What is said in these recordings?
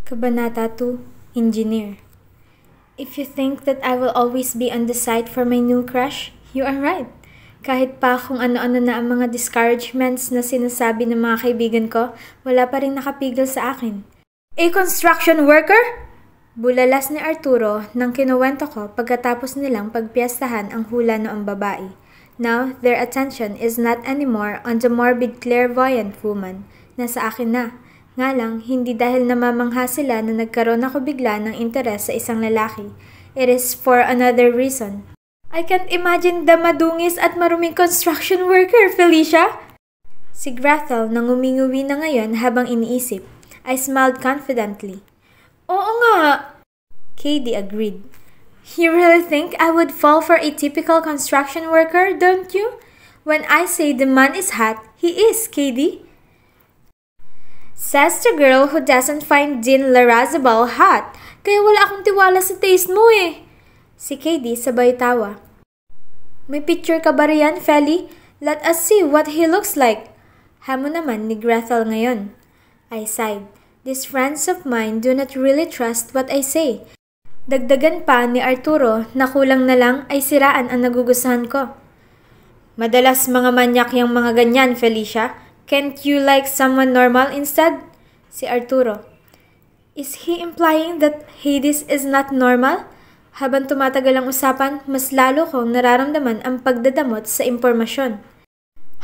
Kabanata 2, Engineer. If you think that I will always be on the site for my new crush, you are right. Kahit pa kung ano-ano na ang mga discouragements na sinasabi ng mga kaibigan ko, wala pa rin nakapigil sa akin. A construction worker? Bulalas ni Arturo nang kinuwento ko pagkatapos nilang pagpiyastahan ang hula noong babae. Now, their attention is not anymore on the morbid clairvoyant woman. Nasa akin na. Nga lang, hindi dahil namamangha sila na nagkaroon ako bigla ng interes sa isang lalaki. It is for another reason. I can't imagine the madungis at maruming construction worker, Felicia! Si Grathel nang uminguwi na ngayon habang iniisip. I smiled confidently. Oo nga! Katie agreed. You really think I would fall for a typical construction worker, don't you? When I say the man is hot, he is, Katie. Says the girl who doesn't find Dean Larrazabal hot, kaya wala akong tiwala sa taste mo eh. Si Katie sabay tawa. May picture ka ba riyan, Feli? Let us see what he looks like. Hamon naman ni Grathel ngayon. I sighed. These friends of mine do not really trust what I say. Dagdagan pa ni Arturo na kulang na lang ay siraan ang nagugustuhan ko. Madalas mga manyak yung mga ganyan, Felicia. Can't you like someone normal instead? Si Arturo. Is he implying that Hades is not normal? Habang tumatagal ang usapan, mas lalo kong nararamdaman ang pagdadamot sa impormasyon.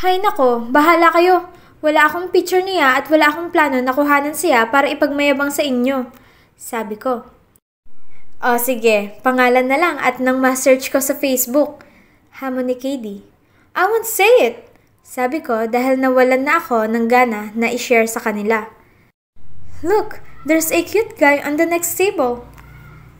Hay nako, bahala kayo. Wala akong picture niya at wala akong plano na kuhanan siya para ipagmayabang sa inyo. Sabi ko. O sige, pangalan na lang at nang ma-search ko sa Facebook. Hamon ni Katie. I won't say it. Sabi ko dahil nawalan na ako ng gana na i-share sa kanila. Look, there's a cute guy on the next table.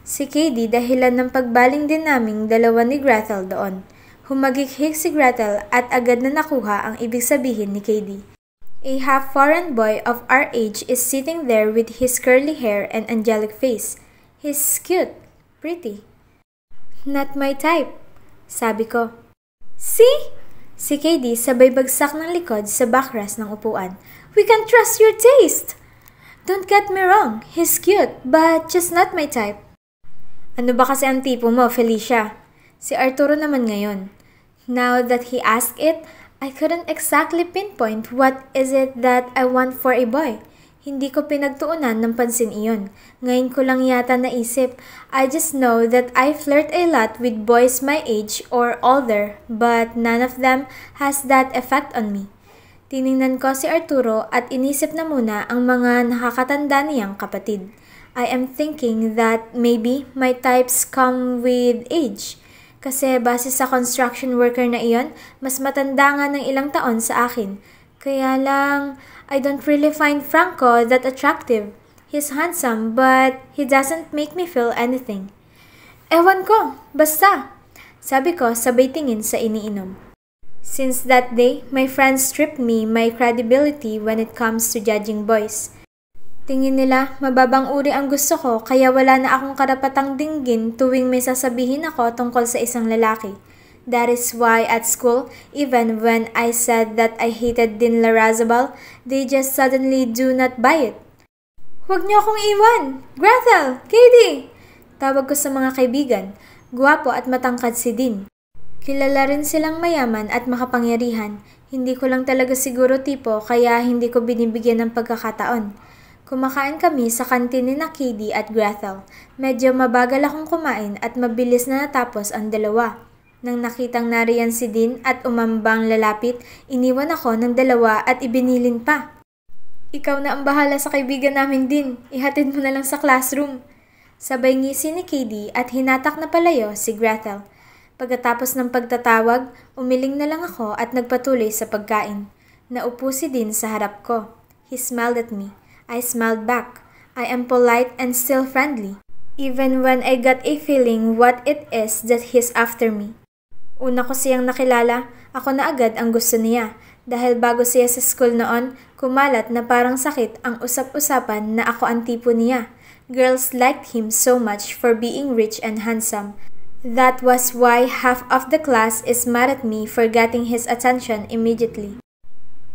Si Katie dahilan ng pagbaling din naming dalawa ni Grathel doon. Humagighik si Grathel at agad na nakuha ang ibig sabihin ni Katie. A half-foreign boy of our age is sitting there with his curly hair and angelic face. He's cute, pretty. Not my type, sabi ko. See? Si Katie sabay bagsak ng likod sa backrest ng upuan. We can trust your taste! Don't get me wrong, he's cute, but just not my type. Ano ba kasi ang tipo mo, Felicia? Si Arturo naman ngayon. Now that he asked it, I couldn't exactly pinpoint what is it that I want for a boy. Hindi ko pinagtuunan ng pansin iyon. Ngayon ko lang yata naisip. I just know that I flirt a lot with boys my age or older, but none of them has that effect on me. Tiningnan ko si Arturo at inisip na muna ang mga nakakatanda niyang kapatid. I am thinking that maybe my types come with age. Kasi base sa construction worker na iyon, mas matanda nga ng ilang taon sa akin. Kaya lang, I don't really find Franco that attractive. He's handsome, but he doesn't make me feel anything. Ewan ko, basta. Sabi ko sabay tingin sa iniinom. Since that day, my friends stripped me my credibility when it comes to judging boys. Tingin nila, mababang uri ang gusto ko kaya wala na akong karapatang dinggin tuwing may sasabihin ako tungkol sa isang lalaki. That is why at school, even when I said that I hated Dean Larrazabal, they just suddenly do not buy it. Huwag niyo akong iwan! Grathel! Katie! Tawag ko sa mga kaibigan. Guwapo at matangkad si Dean. Kilala rin silang mayaman at makapangyarihan. Hindi ko lang talaga siguro tipo kaya hindi ko binibigyan ng pagkakataon. Kumakain kami sa kantin ni Katie at Grathel. Medyo mabagal akong kumain at mabilis na natapos ang dalawa. Nang nakitang nariyan si Dean at umambang lalapit, iniwan ako ng dalawa at ibinilin pa. Ikaw na ang bahala sa kaibigan namin Dean. Ihatid mo na lang sa classroom. Sabay ngisi ni Katie at hinatak na palayo si Grathel. Pagkatapos ng pagtatawag, umiling na lang ako at nagpatuloy sa pagkain. Naupo si Dean sa harap ko. He smiled at me. I smiled back. I am polite and still friendly, even when I got a feeling what it is that he's after me. Una ko siyang nakilala, ako na agad ang gusto niya. Dahil bago siya sa school noon, kumalat na parang sakit ang usap-usapan na ako ang tipo niya. Girls liked him so much for being rich and handsome. That was why half of the class is mad at me for getting his attention immediately.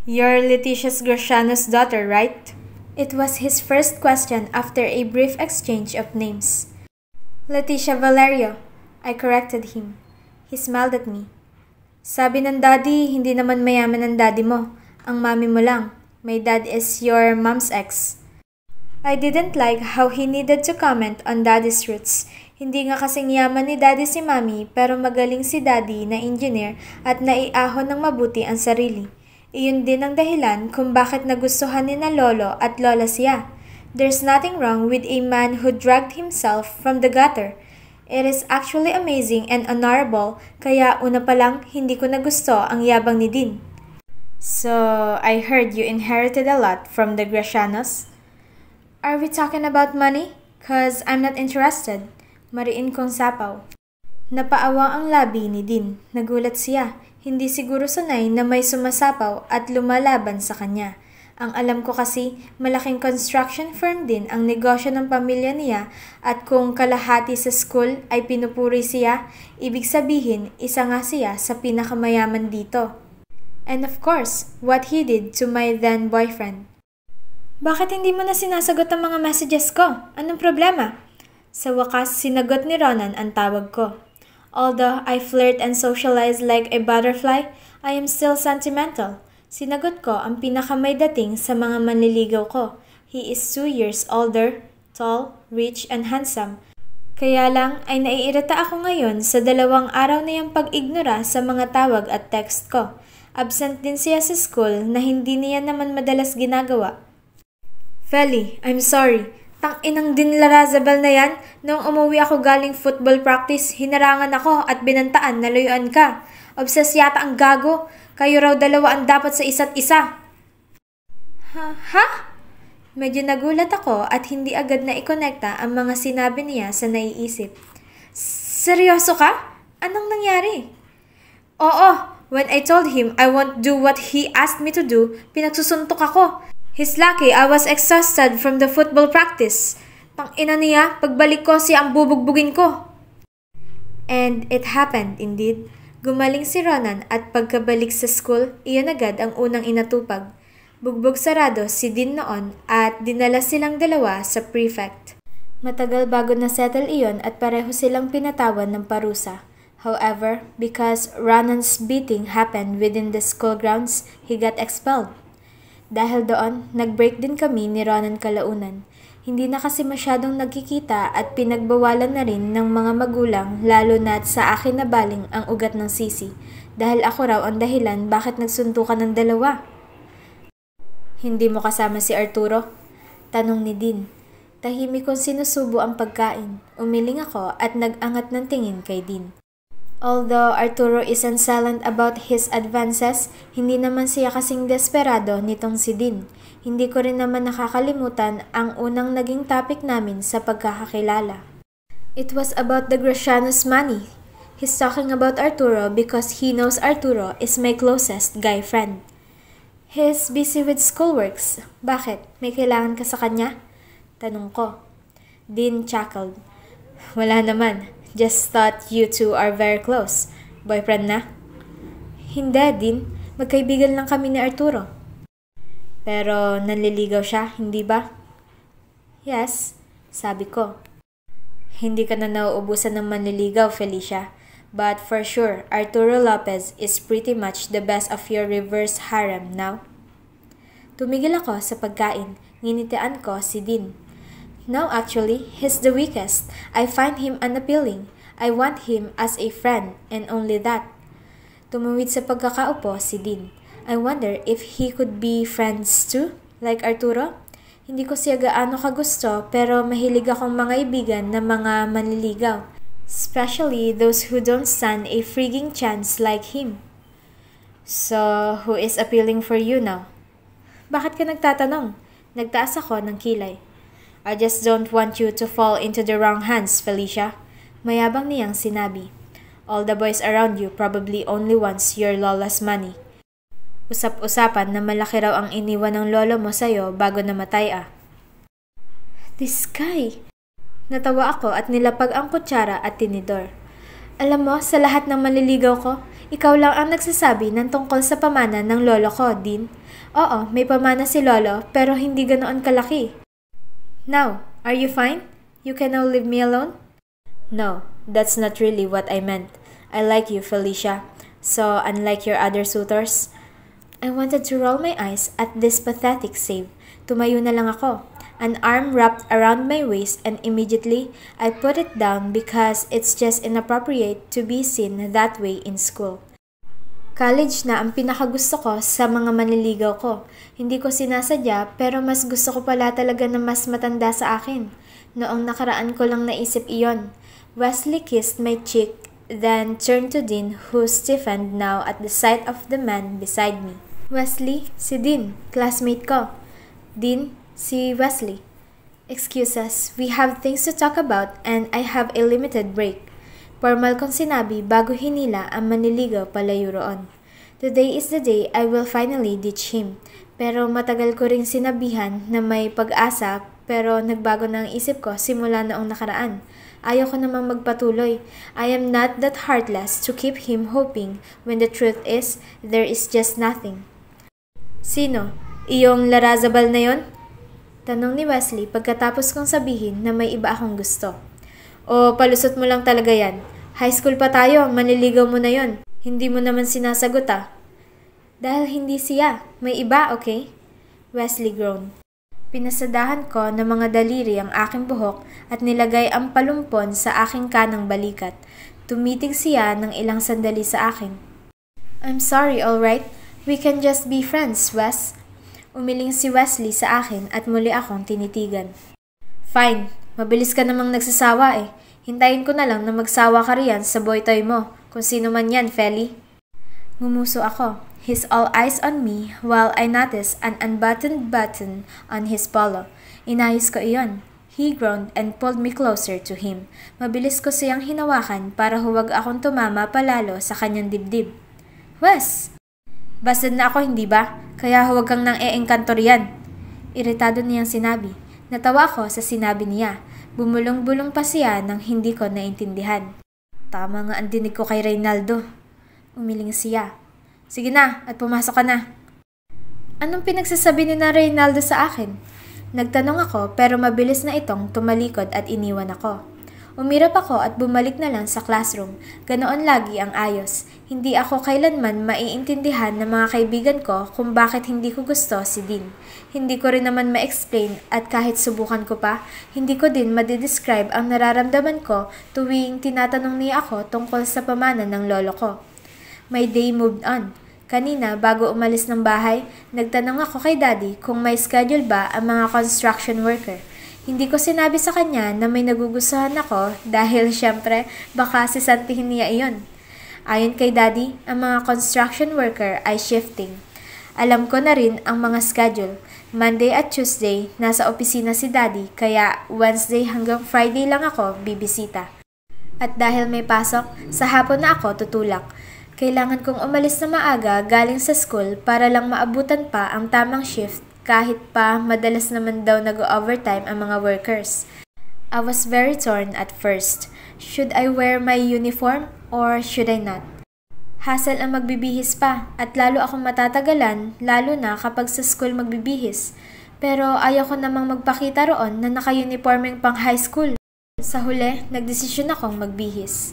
You're Letitia's Graciano's daughter, right? It was his first question after a brief exchange of names. Leticia Valerio, I corrected him. He smiled at me. Sabi ng daddy, hindi naman mayaman ang daddy mo. Ang mami mo lang. My dad is your mom's ex. I didn't like how he needed to comment on daddy's roots. Hindi nga kasing yaman ni daddy si mami pero magaling si daddy na engineer at naiahon ng mabuti ang sarili. Iyon din ang dahilan kung bakit nagustuhan ni na lolo at lola siya. There's nothing wrong with a man who dragged himself from the gutter. It is actually amazing and honorable kaya una pa lang hindi ko nagusto ang yabang ni Dean. So, I heard you inherited a lot from the Gracianos? Are we talking about money? 'Cause I'm not interested. Mariin kong sapaw. Napaawa ang labi ni Dean. Nagulat siya. Hindi siguro sanay na may sumasapaw at lumalaban sa kanya. Ang alam ko kasi, malaking construction firm din ang negosyo ng pamilya niya at kung kalahati sa school ay pinupuri siya, ibig sabihin isa nga siya sa pinakamayaman dito. And of course, what he did to my then boyfriend. Bakit hindi mo na sinasagot ang mga messages ko? Anong problema? Sa wakas, sinagot ni Ronan ang tawag ko. Although I flirt and socialize like a butterfly, I am still sentimental. Sinagot ko ang pinakamay dating sa mga manliligaw ko. He is 2 years older, tall, rich, and handsome. Kaya lang ay naiirita ako ngayon sa 2 araw na yung pag-ignora sa mga tawag at text ko. Absent din siya sa school na hindi niya naman madalas ginagawa. Feli, I'm sorry. Tang-inang din Larazabal na yan. Noong umuwi ako galing football practice, hinarangan ako at binantaan na layuan ka. Obses yata ang gago. Kayo raw 2 ang dapat sa isa't isa. Ha? Medyo nagulat ako at hindi agad na ikonekta ang mga sinabi niya sa naiisip. Seryoso ka? Anong nangyari? Oo. When I told him I won't do what he asked me to do, pinagsusuntok ako. He's lucky I was exhausted from the football practice. Tang-ina niya, pagbalik ko siya ang bubugbugin ko. And it happened indeed. Gumaling si Ronan at pagkabalik sa school, iyon agad ang unang inatupag. Bugbog sarado si Dean noon at dinala silang 2 sa prefect. Matagal bago na-settle iyon at pareho silang pinatawan ng parusa. However, because Ronan's beating happened within the school grounds, he got expelled. Dahil doon, nag-break din kami ni Ronan kalaunan. Hindi na kasi masyadong nagkikita at pinagbawalan na rin ng mga magulang lalo na't sa akin na baling ang ugat ng sisi. Dahil ako raw ang dahilan bakit nagsuntukan ng 2. Hindi mo kasama si Arturo? Tanong ni Dean. Tahimik kong sinusubo ang pagkain. Umiling ako at nag-angat ng tingin kay Dean. Although Arturo isn't silent about his advances, hindi naman siya kasing desperado nitong si Dean. Hindi ko rin naman nakakalimutan ang unang naging topic namin sa pagkakakilala. It was about the Gracianos' money. He's talking about Arturo because he knows Arturo is my closest guy friend. He's busy with schoolworks. Bakit? May kailangan ka sa kanya? Tanong ko. Dean chuckled. Wala naman. Just thought you two are very close. Boyfriend na? Hindi, Dean. Magkaibigan lang kami ni Arturo. Pero nanliligaw siya, hindi ba? Yes, sabi ko. Hindi ka na nauubusan ng manliligaw, Felicia. But for sure, Arturo Lopez is pretty much the best of your reverse harem now. Tumigil ako sa pagkain. Nginitian ko si Dean. No, actually, he's the weakest. I find him unappealing. I want him as a friend, and only that. Tumuwid sa pagkakaupo si Dean. I wonder if he could be friends too, like Arturo? Hindi ko siya gaano kagusto, pero mahilig akong mga ibigan na mga manliligaw. Especially those who don't stand a frigging chance like him. So, who is appealing for you now? Bakit ka nagtatanong? Nagtaas ako ng kilay. I just don't want you to fall into the wrong hands, Felicia. Mayabang niyang sinabi. All the boys around you probably only wants your lola's money. Usap-usapan na malaki raw ang iniwan ng lolo mo sa'yo bago namatay ah. This guy! Natawa ako at nilapag ang kutsara at tinidor. Alam mo, sa lahat ng manliligaw ko, ikaw lang ang nagsasabi ng tungkol sa pamana ng lolo ko, Dean. Oo, may pamana si Lolo pero hindi ganoon kalaki. Now, are you fine? You can now leave me alone? No, that's not really what I meant. I like you, Felicia. So, unlike your other suitors, I wanted to roll my eyes at this pathetic save. Tumayo na lang ako, an arm wrapped around my waist, and immediately I put it down because it's just inappropriate to be seen that way in school. College na ang pinakagusto ko sa mga manliligaw ko. Hindi ko sinasadya pero mas gusto ko pala talaga na mas matanda sa akin. Noong nakaraan ko lang naisip iyon. Wesley kissed my cheek, then turned to Dean, who stiffened now at the sight of the man beside me. Wesley, si Dean, classmate ko. Dean, si Wesley. Excuse us, we have things to talk about and I have a limited break. Formal kong sinabi bago hinila ang manliligaw palayo roon. Today is the day I will finally ditch him. Pero matagal ko ring sinabihan na may pag-asa pero nagbago na ang isip ko simula noong nakaraan. Ayaw ko namang magpatuloy. I am not that heartless to keep him hoping when the truth is, there is just nothing. Sino? Iyong Larazabal na yon? Tanong ni Wesley pagkatapos kong sabihin na may iba akong gusto. O palusot mo lang talaga yan. High school pa tayo, manliligaw mo na yon. Hindi mo naman sinasagot ah. Dahil hindi siya. May iba, okay? Wesley groaned. Pinasadahan ko ng mga daliri ang aking buhok at nilagay ang palumpon sa aking kanang balikat. Tumitig siya ng ilang sandali sa akin. I'm sorry, alright? We can just be friends, Wes. Umiling si Wesley sa akin at muli akong tinitigan. Fine, mabilis ka namang nagsasawa eh. Hintayin ko na lang na magsawa ka riyan sa boy toy mo, kung sino man yan, Feli. Ngumuso ako. His all eyes on me while I noticed an unbuttoned button on his polo. Inayos ko iyon. He groaned and pulled me closer to him. Mabilis ko siyang hinawakan para huwag akong tumama palalo sa kanyang dibdib. Wes! Basad na ako, hindi ba? Kaya huwag kang nang e-engkanto riyan. Iritado niyang sinabi. Natawa ko sa sinabi niya. Bumulong-bulong pa siya nang hindi ko naintindihan. Tama nga ang dinig ko kay Reynaldo. Umiling siya. Sige na, at pumasok ka na. Anong pinagsasabi ni na Reynaldo sa akin? Nagtanong ako pero mabilis na itong tumalikod at iniwan ako. Umirap ako at bumalik na lang sa classroom. Ganoon lagi ang ayos. Hindi ako kailanman maiintindihan ng mga kaibigan ko kung bakit hindi ko gusto si Dean. Hindi ko rin naman ma-explain at kahit subukan ko pa, hindi ko din madidescribe ang nararamdaman ko tuwing tinatanong niya ako tungkol sa pamana ng lolo ko. My day moved on. Kanina, bago umalis ng bahay, nagtanong ako kay Daddy kung may schedule ba ang mga construction worker. Hindi ko sinabi sa kanya na may nagugustuhan ako dahil syempre baka sisantihin niya iyon. Ayon kay Daddy, ang mga construction worker ay shifting. Alam ko na rin ang mga schedule. Monday at Tuesday, nasa opisina si Daddy kaya Wednesday hanggang Friday lang ako bibisita. At dahil may pasok, sa hapon na ako tutulak. Kailangan kong umalis na maaga galing sa school para lang maabutan pa ang tamang shift kahit pa madalas naman daw nag-overtime ang mga workers. I was very torn at first. Should I wear my uniform or should I not? Hassle ang magbibihis pa at lalo akong matatagalan lalo na kapag sa school magbibihis. Pero ayaw ko namang magpakita roon na naka-uniforming pang high school. Sa huli, nagdesisyon akong magbihis.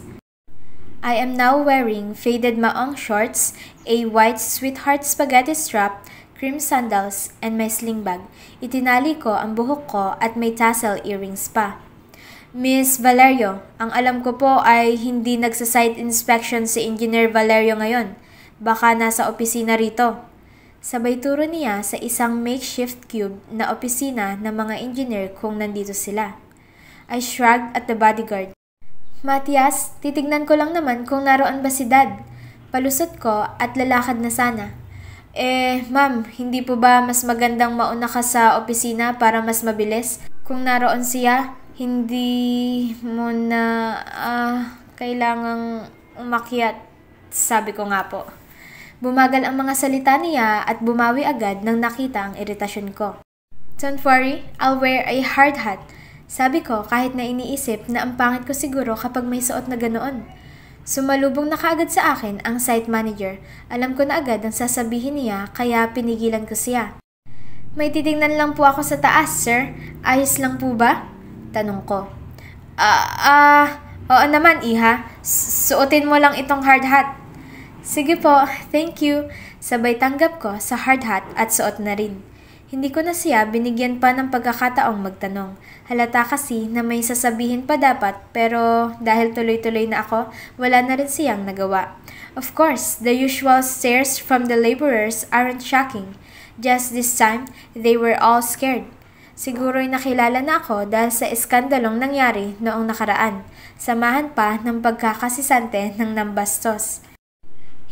I am now wearing faded maong shorts, a white sweetheart spaghetti strap, cream sandals, and my sling bag. Itinali ko ang buhok ko at may tassel earrings pa. Miss Valerio, ang alam ko po ay hindi nagsa-site inspection si Engineer Valerio ngayon. Baka nasa opisina rito. Sabay turo niya sa isang makeshift cube na opisina ng mga engineer kung nandito sila. I shrugged at the bodyguard. Matias, titignan ko lang naman kung naroon ba si Dad. Palusot ko at lalakad na sana. Ma'am, hindi po ba mas magandang mauna ka sa opisina para mas mabilis? Kung naroon siya, hindi mo na kailangang umakyat, sabi ko nga po. Bumagal ang mga salita niya at bumawi agad nang nakita ang iritasyon ko. Don't worry, I'll wear a hard hat. Sabi ko kahit na iniisip na ang pangit ko siguro kapag may suot na ganoon. Sumalubong na kaagad sa akin ang site manager. Alam ko na agad ang sasabihin niya kaya pinigilan ko siya. May titingnan lang po ako sa taas, sir. Ayos lang po ba? Tanong ko. Oo naman, Iha. Suotin mo lang itong hard hat. Sige po, thank you. Sabay tanggap ko sa hard hat at suot na rin. Hindi ko na siya binigyan pa ng pagkakataong magtanong. Halata kasi na may sasabihin pa dapat pero dahil tuloy-tuloy na ako, wala na rin siyang nagawa. Of course, the usual stares from the laborers aren't shocking. Just this time, they were all scared. Siguro'y nakilala na ako dahil sa iskandalong nangyari noong nakaraan. Samahan pa ng pagkakasisante ng nambastos.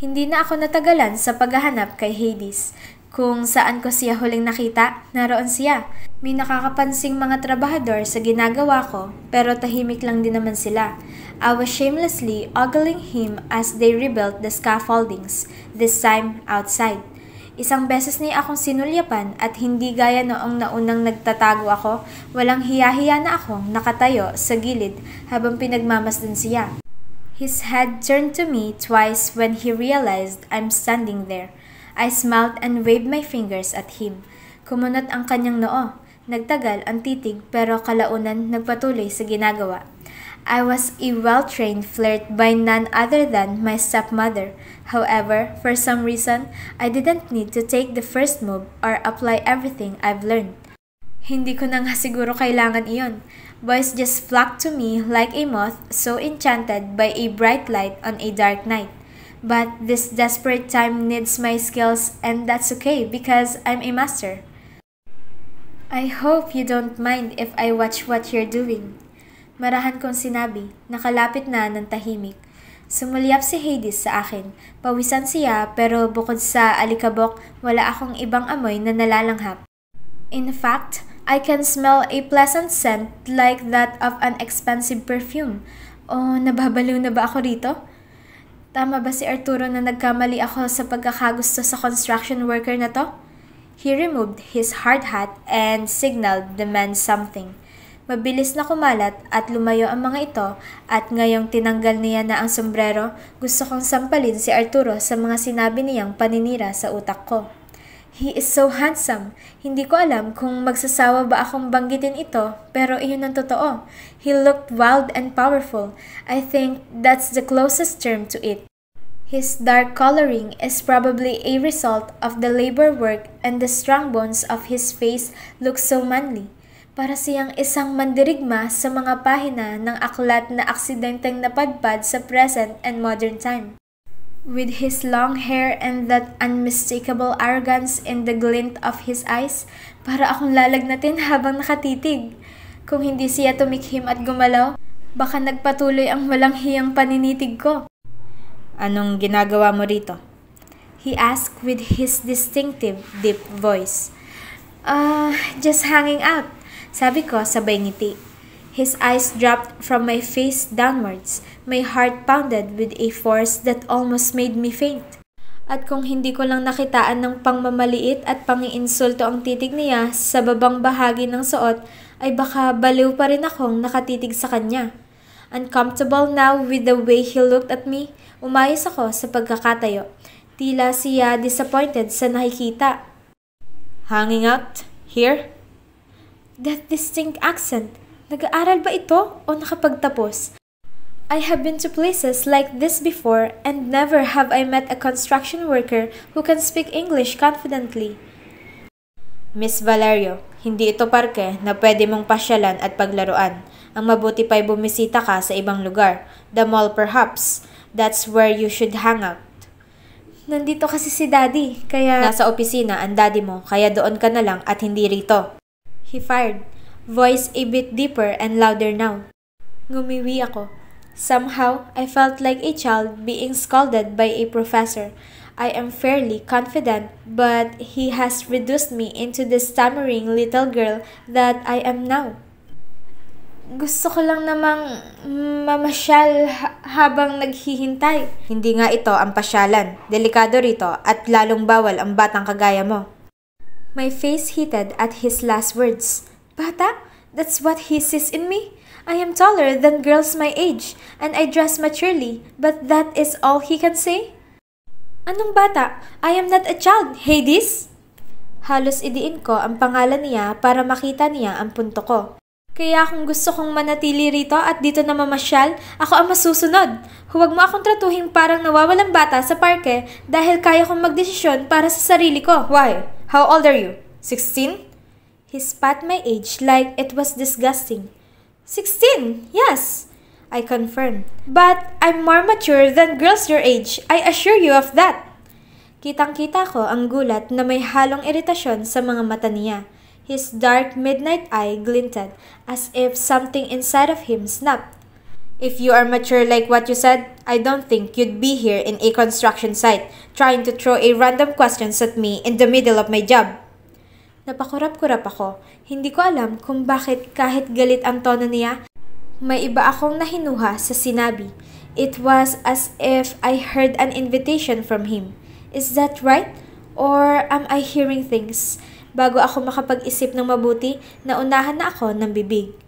Hindi na ako natagalan sa paghahanap kay Hades. Kung saan ko siya huling nakita, naroon siya. May nakakapansing mga trabahador sa ginagawa ko, pero tahimik lang din naman sila. I was shamelessly ogling him as they rebuilt the scaffoldings, this time outside. Isang beses niya akong sinulyapan at hindi gaya noong naunang nagtatago ako, walang hiya-hiya na akong nakatayo sa gilid habang pinagmamasdan siya. His head turned to me twice when he realized I'm standing there. I smiled and waved my fingers at him. Kumunot ang kanyang noo. Nagtagal ang titig pero kalaunan nagpatuloy sa ginagawa. I was a well-trained flirt by none other than my stepmother. However, for some reason, I didn't need to take the first move or apply everything I've learned. Hindi ko na nga siguro kailangan iyon. Boys just flocked to me like a moth so enchanted by a bright light on a dark night. But this desperate time needs my skills and that's okay because I'm a master. I hope you don't mind if I watch what you're doing. Marahan kong sinabi, nakalapit na ng tahimik. Sumulyap si Hades sa akin. Pawisan siya pero bukod sa alikabok, wala akong ibang amoy na nalalanghap. In fact, I can smell a pleasant scent like that of an expensive perfume. Oh, nababaliw na ba ako rito? Tama ba si Arturo na nagkamali ako sa pagkakagusto sa construction worker na to? He removed his hard hat and signaled the man something. Mabilis na kumalat at lumayo ang mga ito at ngayong tinanggal niya na ang sombrero, gusto kong sampalin si Arturo sa mga sinabi niyang paninira sa utak ko. He is so handsome. Hindi ko alam kung magsasawa ba akong banggitin ito, pero iyon ang totoo. He looked wild and powerful. I think that's the closest term to it. His dark coloring is probably a result of the labor work and the strong bones of his face look so manly. Para siyang isang mandirigma sa mga pahina ng aklat na aksidenteng napadpad sa present and modern time. With his long hair and that unmistakable arrogance in the glint of his eyes, para akong lalagnatin habang nakatitig. Kung hindi siya tumikhim at gumalaw, baka nagpatuloy ang walang hiyang paninitig ko. Anong ginagawa mo rito? He asked with his distinctive, deep voice. Just hanging out, sabi ko sabay ngiti. His eyes dropped from my face downwards. My heart pounded with a force that almost made me faint. At kung hindi ko lang nakitaan ng pangmamaliit at pangiinsulto ang titig niya sa babang bahagi ng suot, ay baka baliw pa rin akong nakatitig sa kanya. Uncomfortable now with the way he looked at me, umayos ako sa pagkakatayo. Tila siya disappointed sa nakikita. Hanging out? Here? That distinct accent. Nag-aaral ba ito o nakapagtapos? I have been to places like this before and never have I met a construction worker who can speak English confidently. Miss Valerio, hindi ito parke na pwede mong pasyalan at paglaruan. Ang mabuti pa'y bumisita ka sa ibang lugar. The mall perhaps. That's where you should hang out. Nandito kasi si Daddy, kaya... Nasa opisina ang daddy mo, kaya doon ka na lang at hindi rito. He fired. Voice a bit deeper and louder now. Ngumiwi ako. Somehow, I felt like a child being scolded by a professor. I am fairly confident, but he has reduced me into the stammering little girl that I am now. Gusto ko lang namang mamasyal habang naghihintay. Hindi nga ito ang pasyalan. Delikado rito at lalong bawal ang batang kagaya mo. My face heated at his last words. Bata? That's what he sees in me. I am taller than girls my age, and I dress maturely, but that is all he can say? Anong bata? I am not a child, Hades! Halos idiin ko ang pangalan niya para makita niya ang punto ko. Kaya kung gusto kong manatili rito at dito na mamasyal, ako ang masusunod. Huwag mo akong tratuhin parang nawawalang bata sa parke dahil kaya kong magdesisyon para sa sarili ko. Why? How old are you? 16? He spat my age like it was disgusting. 16, yes, I confirmed. But I'm more mature than girls your age. I assure you of that. Kitang-kita ko ang gulat na may halong iritasyon sa mga mata niya. His dark midnight eye glinted as if something inside of him snapped. If you are mature like what you said, I don't think you'd be here in a construction site trying to throw a random questions at me in the middle of my job. Napakurap-kurap ako. Hindi ko alam kung bakit kahit galit ang tono niya, may iba akong nahinuha sa sinabi. It was as if I heard an invitation from him. Is that right? Or am I hearing things? Bago ako makapag-isip ng mabuti, naunahan na ako ng bibig.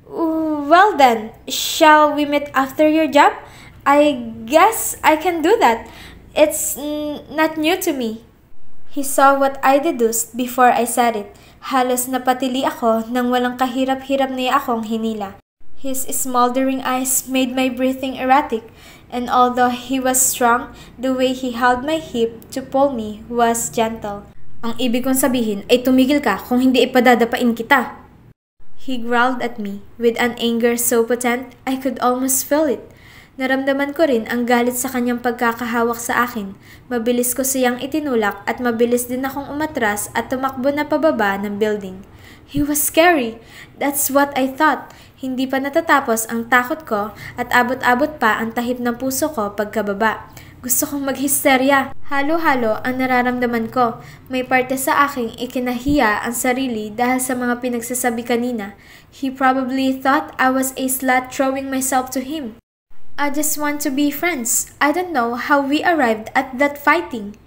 Well then, shall we meet after your job? I guess I can do that. It's not new to me. He saw what I deduced before I said it. Halos napatili ako nang walang kahirap-hirap niya akong hinila. His smoldering eyes made my breathing erratic, and although he was strong, the way he held my hip to pull me was gentle. Ang ibig kong sabihin ay tumigil ka kung hindi ipadadapain kita. He growled at me with an anger so potent I could almost feel it. Naramdaman ko rin ang galit sa kanyang pagkakahawak sa akin. Mabilis ko siyang itinulak at mabilis din akong umatras at tumakbo na pababa ng building. He was scary. That's what I thought. Hindi pa natatapos ang takot ko at abot-abot pa ang tahip ng puso ko pagkababa. Gusto kong maghisterya. Halo-halo ang nararamdaman ko. May parte sa aking ikinahiya ang sarili dahil sa mga pinagsasabi kanina. He probably thought I was a slut throwing myself to him. I just want to be friends. I don't know how we arrived at that fighting.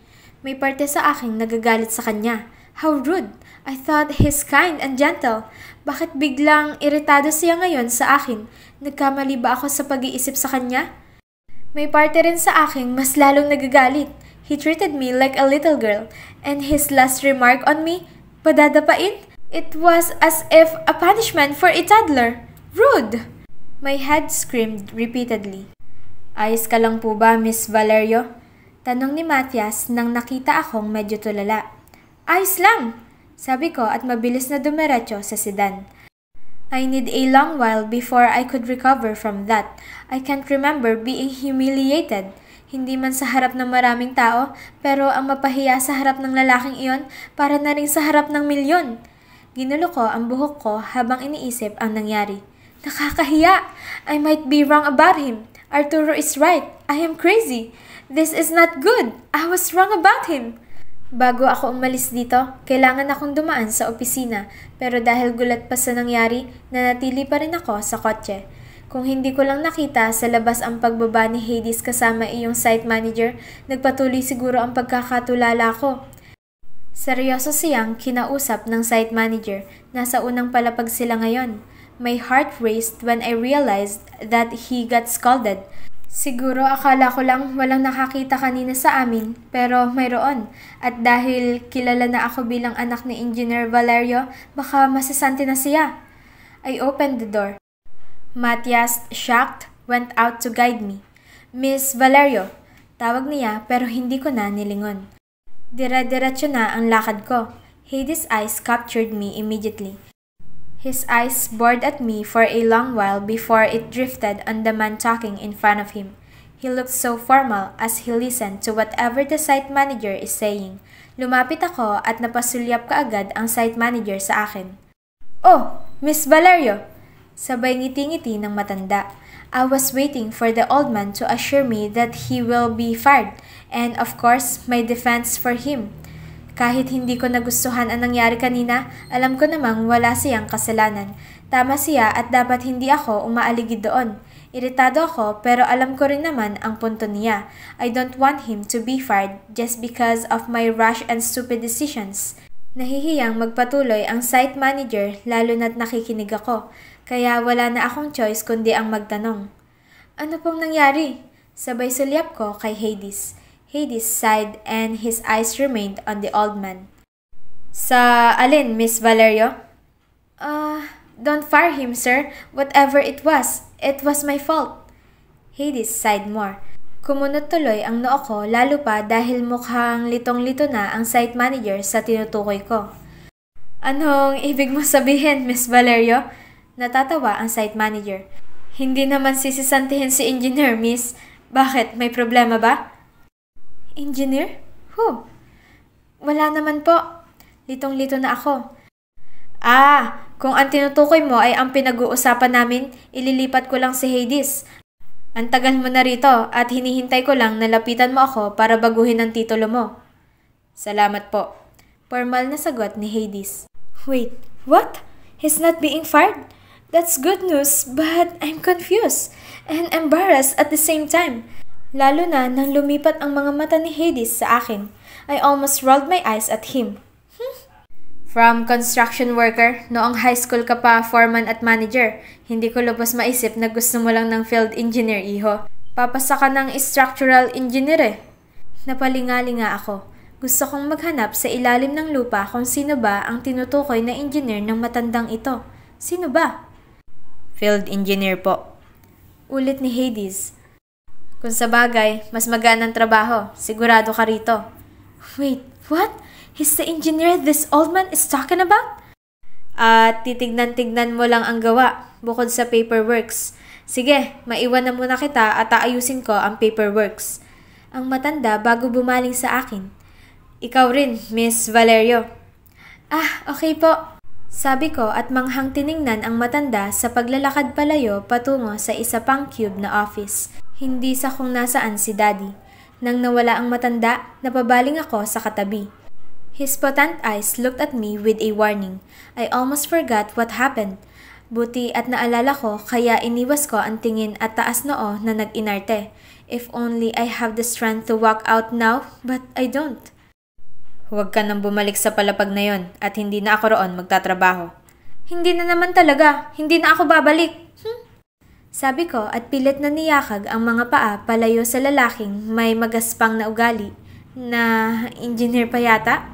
May parte sa aking nagagalit sa kanya. How rude. I thought he's kind and gentle. Bakit biglang iritado siya ngayon sa akin? Nagkamali ba ako sa pag-iisip sa kanya? May parte rin sa aking mas lalong nagagalit. He treated me like a little girl. And his last remark on me, padadapain? It was as if a punishment for a toddler. Rude! My head screamed repeatedly. Ayos ka lang po ba, Miss Valerio? Tanong ni Matthias nang nakita akong medyo tulala. Ayos lang! Sabi ko at mabilis na dumiretso sa sedan. I need a long while before I could recover from that. I can't remember being humiliated. Hindi man sa harap ng maraming tao, pero ang mapahiya sa harap ng lalaking iyon para na rin sa harap ng milyon. Ginulo ko ang buhok ko habang iniisip ang nangyari. Nakakahiya! I might be wrong about him. Arturo is right. I am crazy. This is not good. I was wrong about him. Bago ako umalis dito, kailangan akong dumaan sa opisina. Pero dahil gulat pa sa nangyari, nanatili pa rin ako sa kotse. Kung hindi ko lang nakita sa labas ang pagbaba ni Hades kasama iyong site manager, nagpatuloy siguro ang pagkakatulala ko. Seryoso siyang kinausap ng site manager. Nasa unang palapag sila ngayon. My heart raced when I realized that he got scolded. Siguro akala ko lang walang nakakita kanina sa amin, pero mayroon. At dahil kilala na ako bilang anak ni Engineer Valerio, baka masasante na siya. I opened the door. Matthias, shocked, went out to guide me. Miss Valerio, tawag niya pero hindi ko na nilingon. Dire-diretso na ang lakad ko. Hades' eyes captured me immediately. His eyes bored at me for a long while before it drifted on the man talking in front of him. He looked so formal as he listened to whatever the site manager is saying. Lumapit ako at napasulyap kaagad ang site manager sa akin. Oh, Miss Valerio! Sabay ngiti-ngiti ng matanda. I was waiting for the old man to assure me that he will be fired, and of course, my defense for him. Kahit hindi ko nagustuhan ang nangyari kanina, alam ko namang wala siyang kasalanan. Tama siya at dapat hindi ako umaaligid doon. Iritado ako pero alam ko rin naman ang punto niya. I don't want him to be fired just because of my rash and stupid decisions. Nahihiyang magpatuloy ang site manager lalo na't nakikinig ako, kaya wala na akong choice kundi ang magtanong. Ano pong nangyari? Sabay sulyap ko kay Hades. Hades sighed and his eyes remained on the old man. Sa alin, Miss Valerio? Don't fire him, sir. Whatever it was my fault. Hades sighed more. Kumunot tuloy ang noo ko lalo pa dahil mukhang litong-lito na ang site manager sa tinutukoy ko. Anong ibig mo sabihin, Miss Valerio? Natatawa ang site manager. Hindi naman sisisantihin si engineer, miss. Bakit? May problema ba? Engineer? Who? Wala naman po. Litong-lito na ako. Kung ang tinutukoy mo ay ang pinag-uusapan namin, ililipat ko lang si Hades. Ang tagal mo na rito at hinihintay ko lang na lapitan mo ako para baguhin ang titulo mo. Salamat po. Formal na sagot ni Hades. Wait, what? He's not being fired? That's good news, but I'm confused and embarrassed at the same time. Lalo na nang lumipat ang mga mata ni Hades sa akin. I almost rolled my eyes at him. From construction worker, noong high school ka pa foreman at manager, hindi ko lubos maisip na gusto mo lang ng field engineer, iho. Papasa ka ng structural engineer eh. Napalingalinga ako. Gusto kong maghanap sa ilalim ng lupa kung sino ba ang tinutukoy na engineer ng matandang ito. Sino ba? Field engineer po. Ulit ni Hades. Kung sa bagay, mas magaan ang trabaho. Sigurado ka rito. Wait, what? He's the engineer this old man is talking about? Titignan-tignan mo lang ang gawa, bukod sa paperworks. Sige, maiwan na muna kita at aayusin ko ang paperworks. Ang matanda bago bumaling sa akin. Ikaw rin, Miss Valerio. Okay po. Sabi ko at manghang tiningnan ang matanda sa paglalakad palayo patungo sa isa pang cube na office. Hindi sa kung nasaan si Daddy. Nang nawala ang matanda, napabaling ako sa katabi. His potent eyes looked at me with a warning. I almost forgot what happened. Buti at naalala ko kaya iniwas ko ang tingin at taas noo na nag-inarte. If only I have the strength to walk out now, but I don't. Huwag ka nang bumalik sa palapag na yon at hindi na ako roon magtatrabaho. Hindi na naman talaga. Hindi na ako babalik. Sabi ko at pilit na niyakag ang mga paa palayo sa lalaking may magaspang na ugali na engineer pa yata.